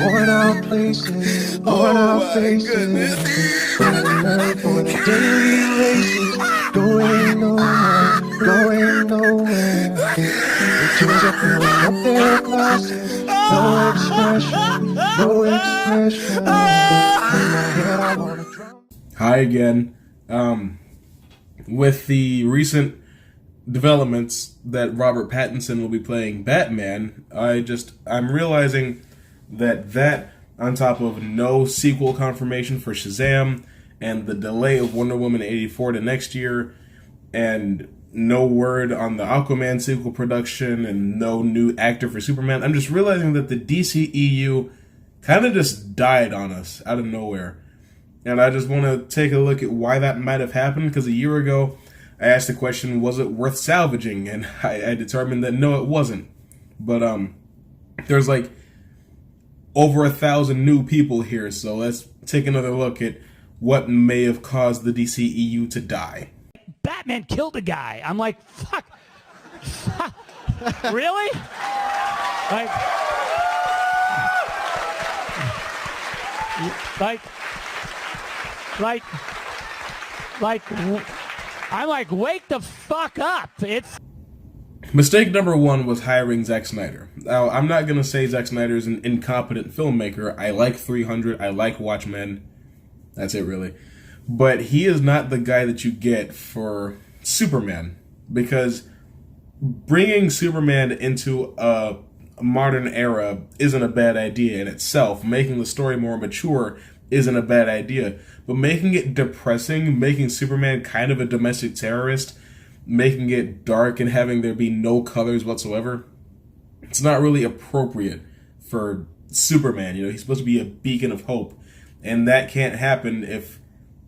Worn out places, worn out faces, going daily races, going nowhere. The kids are filling up their glasses, no expression, no expression. In my head I wanna drown. Hi again. With the recent developments that Robert Pattinson will be playing Batman, I'm realizing that on top of no sequel confirmation for Shazam and the delay of Wonder Woman 84 to next year and no word on the Aquaman sequel production and no new actor for Superman, I'm just realizing that the DCEU kind of just died on us out of nowhere. And I just want to take a look at why that might have happened, because a year ago I asked the question, was it worth salvaging? And I determined that no, it wasn't. But there's like over 1,000 new people here, so let's take another look at what may have caused the DCEU to die. Batman killed a guy. I'm like, fuck. Really? I'm like, wake the fuck up. Mistake number one was hiring Zack Snyder. Now, I'm not going to say Zack Snyder is an incompetent filmmaker. I like 300. I like Watchmen. That's it, really. But he is not the guy that you get for Superman. Because bringing Superman into a modern era isn't a bad idea in itself. Making the story more mature isn't a bad idea. But making it depressing, making Superman kind of a domestic terrorist, making it dark and having there be no colors whatsoever, it's not really appropriate for Superman. You know, he's supposed to be a beacon of hope. And that can't happen if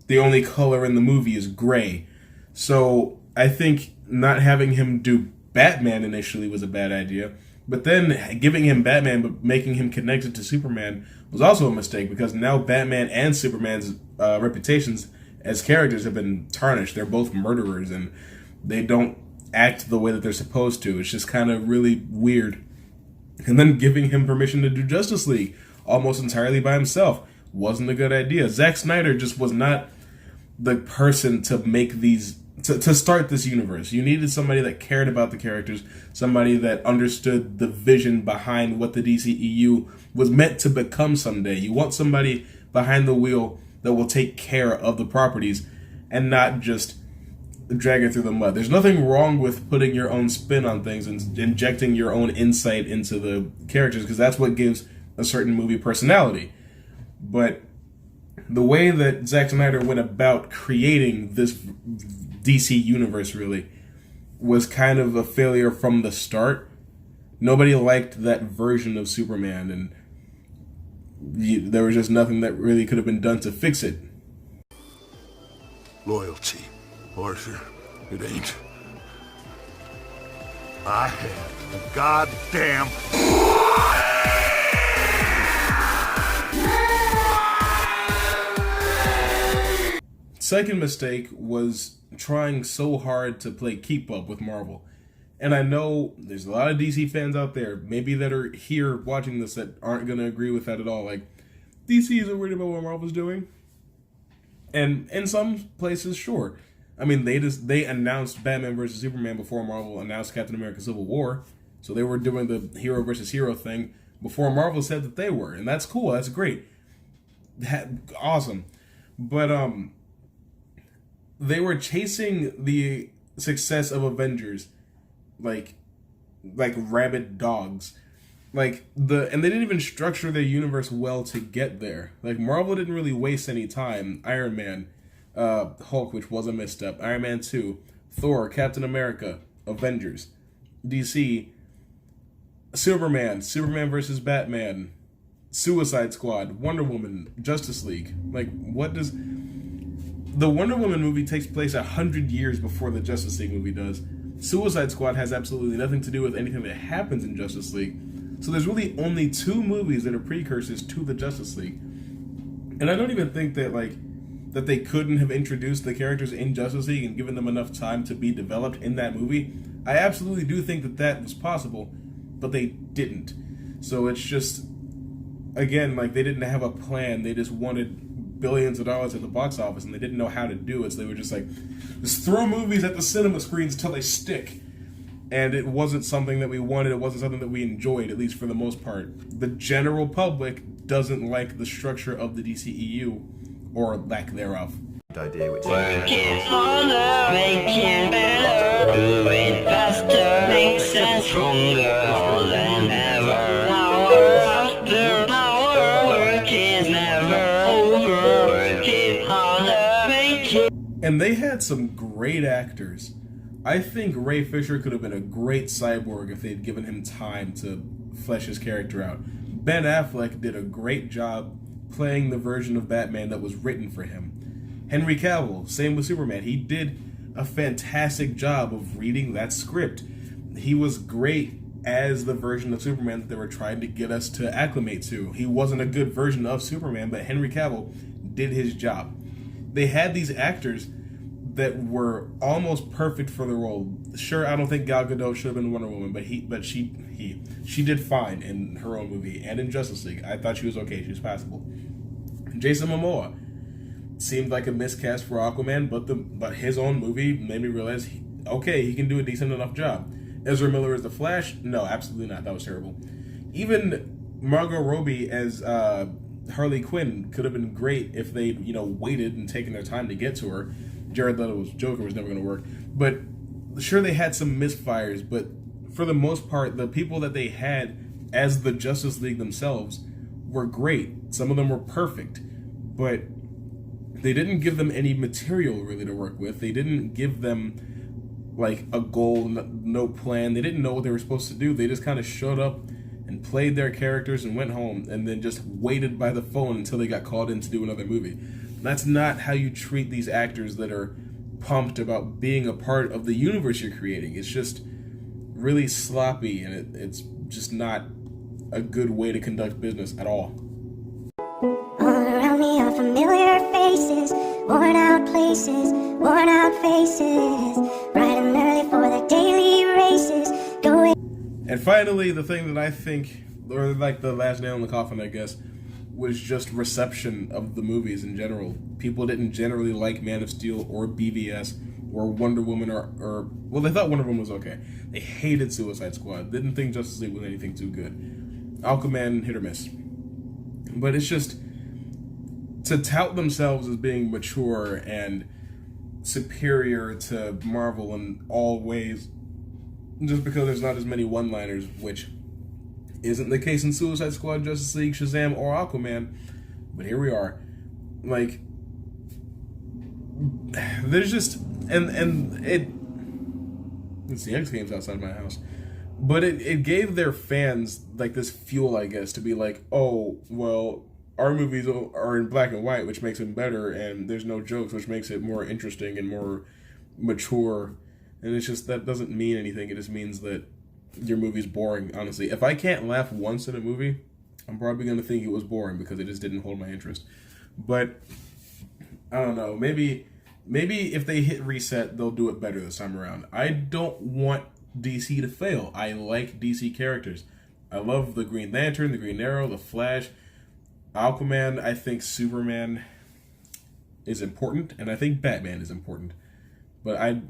the only color in the movie is gray. So I think not having him do Batman initially was a bad idea. But then giving him Batman but making him connected to Superman was also a mistake, because now Batman and Superman's reputations as characters have been tarnished. They're both murderers and they don't act the way that they're supposed to. It's just kind of really weird. And then giving him permission to do Justice League almost entirely by himself wasn't a good idea. Zack Snyder just was not the person to make these, to start this universe. You needed somebody that cared about the characters, somebody that understood the vision behind what the DCEU was meant to become someday. You want somebody behind the wheel that will take care of the properties and not just drag it through the mud. There's nothing wrong with putting your own spin on things and injecting your own insight into the characters, because that's what gives a certain movie personality. But the way that Zack Snyder went about creating this DC universe really was kind of a failure from the start. Nobody liked that version of Superman, and there was just nothing that really could have been done to fix it. Loyalty, Arthur, it ain't. I have the goddamn... Second mistake was trying so hard to play keep up with Marvel. And I know there's a lot of DC fans out there, maybe that are here watching this, that aren't going to agree with that at all. Like, DC isn't worried about what Marvel's doing. And in some places, sure. I mean, they announced Batman vs. Superman before Marvel announced Captain America Civil War. So they were doing the hero versus hero thing before Marvel said that they were. And that's cool. That's great. Awesome. But, they were chasing the success of Avengers like rabid dogs. And they didn't even structure their universe well to get there. Like, Marvel didn't really waste any time. Iron Man, Hulk, which was a misstep, Iron Man 2, Thor, Captain America, Avengers, DC, Superman versus Batman, Suicide Squad, Wonder Woman, Justice League. Like, what does... The Wonder Woman movie takes place 100 years before the Justice League movie does. Suicide Squad has absolutely nothing to do with anything that happens in Justice League. So there's really only 2 movies that are precursors to the Justice League. And I don't even think that they couldn't have introduced the characters in Justice League and given them enough time to be developed in that movie. I absolutely do think that was possible, but they didn't. So it's just again, like, they didn't have a plan. They just wanted billions of dollars at the box office, and they didn't know how to do it. So they were just like, just throw movies at the cinema screens until they stick. And it wasn't something that we wanted. It wasn't something that we enjoyed, at least for the most part. The general public doesn't like the structure of the DCEU, or lack thereof. Idea, which Working harder, making better, do it faster, makes sense stronger than ever. Hour after hour, work is never over. Working harder, making. And they had some great actors. I think Ray Fisher could have been a great Cyborg if they'd given him time to flesh his character out. Ben Affleck did a great job playing the version of Batman that was written for him. Henry Cavill, same with Superman. He did a fantastic job of reading that script. He was great as the version of Superman that they were trying to get us to acclimate to. He wasn't a good version of Superman, but Henry Cavill did his job. They had these actors that were almost perfect for the role. Sure, I don't think Gal Gadot should have been Wonder Woman, but she did fine in her own movie and in Justice League. I thought she was okay. She was passable. Jason Momoa seemed like a miscast for Aquaman, but his own movie made me realize, he can do a decent enough job. Ezra Miller as the Flash? No, absolutely not. That was terrible. Even Margot Robbie as Harley Quinn could have been great if they, waited and taken their time to get to her. Jared Leto's Joker was never going to work. But sure, they had some misfires, but for the most part, the people that they had as the Justice League themselves were great. Some of them were perfect, but they didn't give them any material really to work with. They didn't give them like a goal, no plan. They didn't know what they were supposed to do. They just kind of showed up and played their characters and went home, and then just waited by the phone until they got called in to do another movie. That's not how you treat these actors that are pumped about being a part of the universe you're creating. It's just really sloppy, and it's just not a good way to conduct business at all. All around me are familiar faces, worn out places, worn out faces. Bright and early for the daily races. And finally, the thing that I think, or like the last nail in the coffin, I guess, was just reception of the movies in general. People didn't generally like Man of Steel or BVS or Wonder Woman or they thought Wonder Woman was okay. They hated Suicide Squad. Didn't think Justice League was anything too good. Aquaman, hit or miss. But it's just, to tout themselves as being mature and superior to Marvel in all ways, just because there's not as many one-liners, which isn't the case in Suicide Squad, Justice League, Shazam, or Aquaman, but here we are. Like, there's just, and it's the X Games outside my house, but it gave their fans like this fuel, I guess, to be like, oh, well, our movies are in black and white, which makes them better, and there's no jokes, which makes it more interesting and more mature. And it's just, that doesn't mean anything. It just means that your movie's boring, honestly. If I can't laugh once in a movie, I'm probably going to think it was boring because it just didn't hold my interest. But, I don't know. Maybe if they hit reset, they'll do it better this time around. I don't want DC to fail. I like DC characters. I love the Green Lantern, the Green Arrow, the Flash, Aquaman. I think Superman is important, and I think Batman is important. But I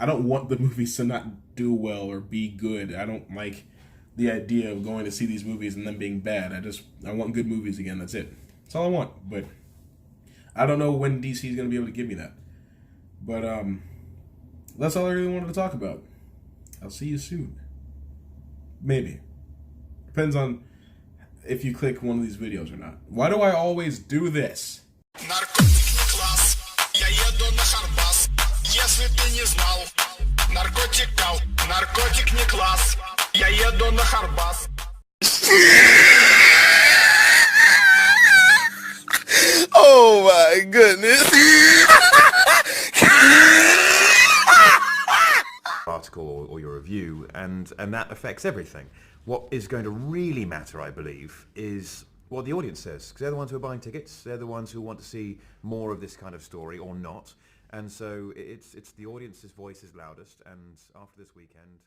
don't want the movies to not do well or be good. I don't like the idea of going to see these movies and them being bad. I want good movies again. That's it. That's all I want. But I don't know when DC is going to be able to give me that. But that's all I really wanted to talk about. I'll see you soon. Maybe. Depends on if you click one of these videos or not. Why do I always do this? Если ты не знал, наркотик не класс. Я еду на Харбас. Oh my goodness. Article or your review, and that affects everything. What is going to really matter, I believe, is what the audience says, because they're the ones who are buying tickets. They're the ones who want to see more of this kind of story or not. And so it's the audience's voice is loudest, and after this weekend,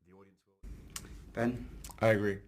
the audience will... Ben? I agree.